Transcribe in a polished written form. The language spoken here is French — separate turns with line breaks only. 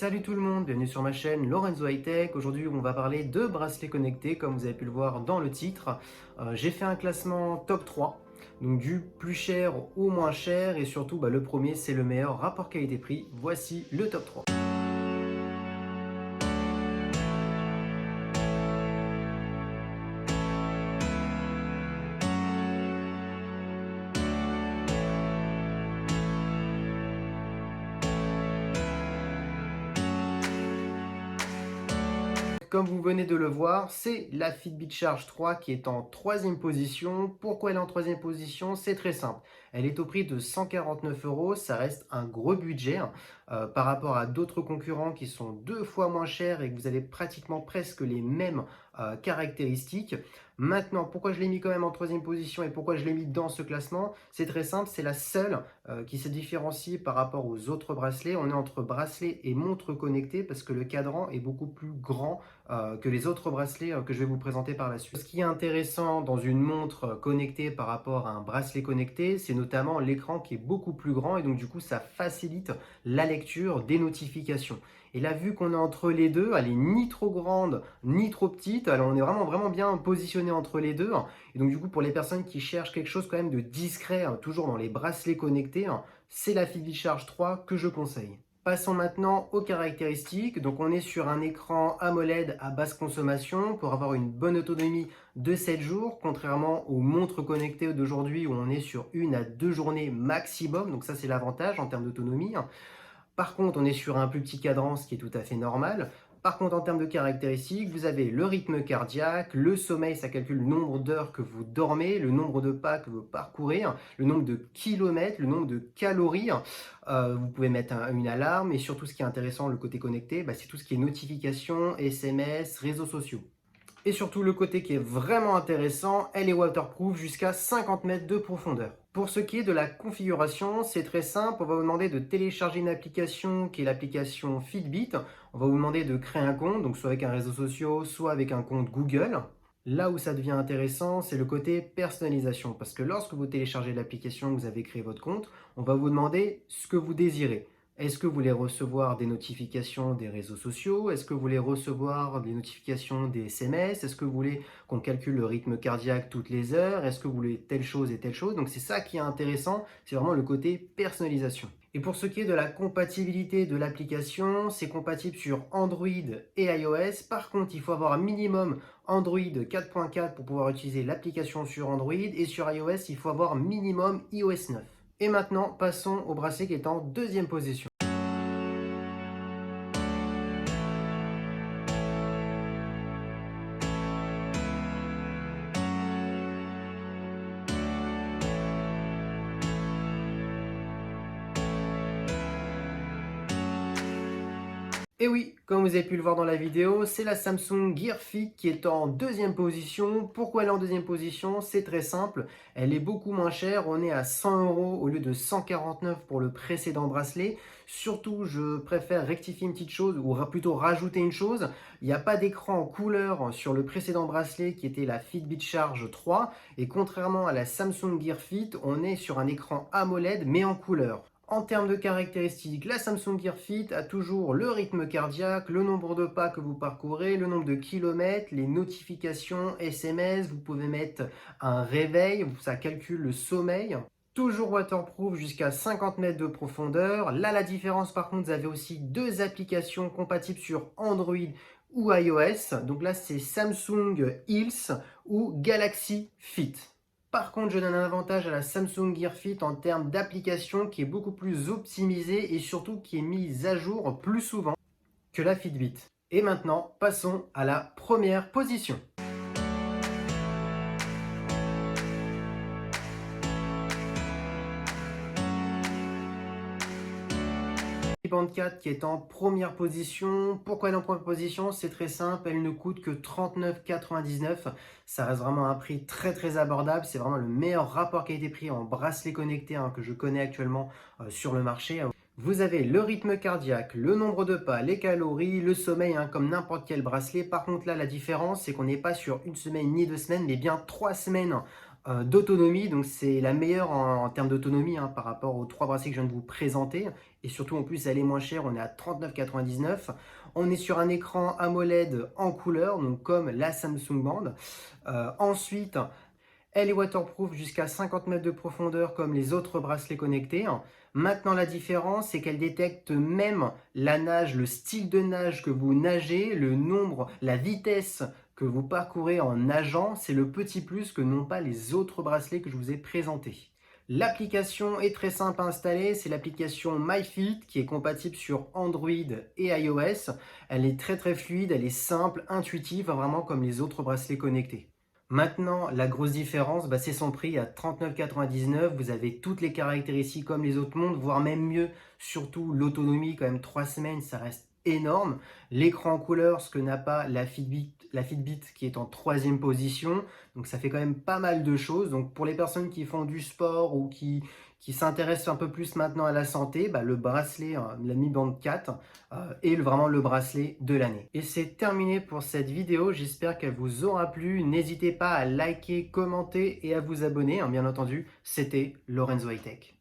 Salut tout le monde, bienvenue sur ma chaîne Lorenzo High Tech. Aujourd'hui on va parler de bracelets connectés comme vous avez pu le voir dans le titre. J'ai fait un classement top 3, donc du plus cher au moins cher et surtout le premier c'est le meilleur rapport qualité-prix. Voici le top 3. Comme vous venez de le voir, c'est la Fitbit Charge 3 qui est en troisième position. Pourquoi elle est en troisième position? C'est très simple. Elle est au prix de 149 €. Ça reste un gros budget par rapport à d'autres concurrents qui sont 2 fois moins chers et que vous avez pratiquement presque les mêmes caractéristiques. Maintenant, pourquoi je l'ai mis quand même en troisième position et pourquoi je l'ai mis dans ce classement? C'est très simple, c'est la seule qui se différencie par rapport aux autres bracelets. On est entre bracelet et montre connectée parce que le cadran est beaucoup plus grand que les autres bracelets que je vais vous présenter par la suite. Ce qui est intéressant dans une montre connectée par rapport à un bracelet connecté, c'est notamment l'écran qui est beaucoup plus grand et donc du coup ça facilite la lecture des notifications. Et là, vu qu'on est entre les deux, elle est ni trop grande ni trop petite, alors on est vraiment bien positionné entre les deux. Et donc du coup, pour les personnes qui cherchent quelque chose quand même de discret, toujours dans les bracelets connectés, c'est la Fitbit Charge 3 que je conseille. Passons maintenant aux caractéristiques. Donc on est sur un écran AMOLED à basse consommation pour avoir une bonne autonomie de 7 jours, contrairement aux montres connectées d'aujourd'hui où on est sur 1 à 2 journées maximum. Donc ça c'est l'avantage en termes d'autonomie. Par contre, on est sur un plus petit cadran, ce qui est tout à fait normal. Par contre, en termes de caractéristiques, vous avez le rythme cardiaque, le sommeil, ça calcule le nombre d'heures que vous dormez, le nombre de pas que vous parcourez, le nombre de kilomètres, le nombre de calories. Vous pouvez mettre une alarme et surtout ce qui est intéressant, le côté connecté, c'est tout ce qui est notifications, SMS, réseaux sociaux. Et surtout le côté qui est vraiment intéressant, elle est waterproof jusqu'à 50 mètres de profondeur. Pour ce qui est de la configuration, c'est très simple. On va vous demander de télécharger une application qui est l'application Fitbit. On va vous demander de créer un compte, donc soit avec un réseau social, soit avec un compte Google. Là où ça devient intéressant, c'est le côté personnalisation. Parce que lorsque vous téléchargez l'application, vous avez créé votre compte, on va vous demander ce que vous désirez. Est-ce que vous voulez recevoir des notifications des réseaux sociaux? Est-ce que vous voulez recevoir des notifications des SMS? Est-ce que vous voulez qu'on calcule le rythme cardiaque toutes les heures? Est-ce que vous voulez telle chose et telle chose? Donc c'est ça qui est intéressant, c'est vraiment le côté personnalisation. Et pour ce qui est de la compatibilité de l'application, c'est compatible sur Android et iOS. Par contre, il faut avoir un minimum Android 4.4 pour pouvoir utiliser l'application sur Android et sur iOS, il faut avoir minimum iOS 9. Et maintenant, passons au bracelet qui est en deuxième position. 'Et oui, comme vous avez pu le voir dans la vidéo, c'est la Samsung Gear Fit qui est en deuxième position. Pourquoi elle est en deuxième position? C'est très simple, elle est beaucoup moins chère. On est à 100 € au lieu de 149 pour le précédent bracelet. Surtout, je préfère rectifier une petite chose ou plutôt rajouter une chose. Il n'y a pas d'écran en couleur sur le précédent bracelet qui était la Fitbit Charge 3. Et contrairement à la Samsung Gear Fit, on est sur un écran AMOLED mais en couleur. En termes de caractéristiques, la Samsung Gear Fit a toujours le rythme cardiaque, le nombre de pas que vous parcourez, le nombre de kilomètres, les notifications, SMS, vous pouvez mettre un réveil, ça calcule le sommeil. Toujours waterproof jusqu'à 50 mètres de profondeur. Là, la différence par contre, vous avez aussi 2 applications compatibles sur Android ou iOS. Donc là, c'est Samsung Health ou Galaxy Fit. Par contre, je donne un avantage à la Samsung Gear Fit en termes d'application qui est beaucoup plus optimisée et surtout qui est mise à jour plus souvent que la Fitbit. Et maintenant, passons à la première position. Band 4 qui est en première position. Pourquoi elle est en première position? C'est très simple, elle ne coûte que 39,99 €. Ça reste vraiment un prix très abordable. C'est vraiment le meilleur rapport qualité-prix en bracelet connecté que je connais actuellement sur le marché. Vous avez le rythme cardiaque, le nombre de pas, les calories, le sommeil, comme n'importe quel bracelet. Par contre là, la différence, c'est qu'on n'est pas sur une semaine ni 2 semaines, mais bien 3 semaines d'autonomie, donc c'est la meilleure en termes d'autonomie, hein, par rapport aux 3 bracelets que je viens de vous présenter et surtout en plus elle est moins chère, on est à 39,99 €. On est sur un écran AMOLED en couleur, donc comme la Samsung Band. Ensuite, elle est waterproof jusqu'à 50 mètres de profondeur comme les autres bracelets connectés. Maintenant, la différence, c'est qu'elle détecte même la nage, le style de nage que vous nagez, le nombre, la vitesse que vous parcourez en nageant. C'est le petit plus que n'ont pas les autres bracelets que je vous ai présentés. L'application est très simple à installer, c'est l'application MyFit qui est compatible sur Android et iOS. Elle est très fluide, elle est simple, intuitive, vraiment comme les autres bracelets connectés. Maintenant, la grosse différence, c'est son prix à 39,99 €. Vous avez toutes les caractéristiques comme les autres montres, voire même mieux. Surtout l'autonomie, quand même 3 semaines, ça reste énorme. L'écran en couleur, ce que n'a pas la Fitbit qui est en troisième position. Donc ça fait quand même pas mal de choses. Donc pour les personnes qui font du sport ou qui s'intéressent un peu plus maintenant à la santé, le bracelet, la Mi Band 4, est vraiment le bracelet de l'année. Et c'est terminé pour cette vidéo, j'espère qu'elle vous aura plu. N'hésitez pas à liker, commenter et à vous abonner, hein, bien entendu. C'était Lorenzo High Tech.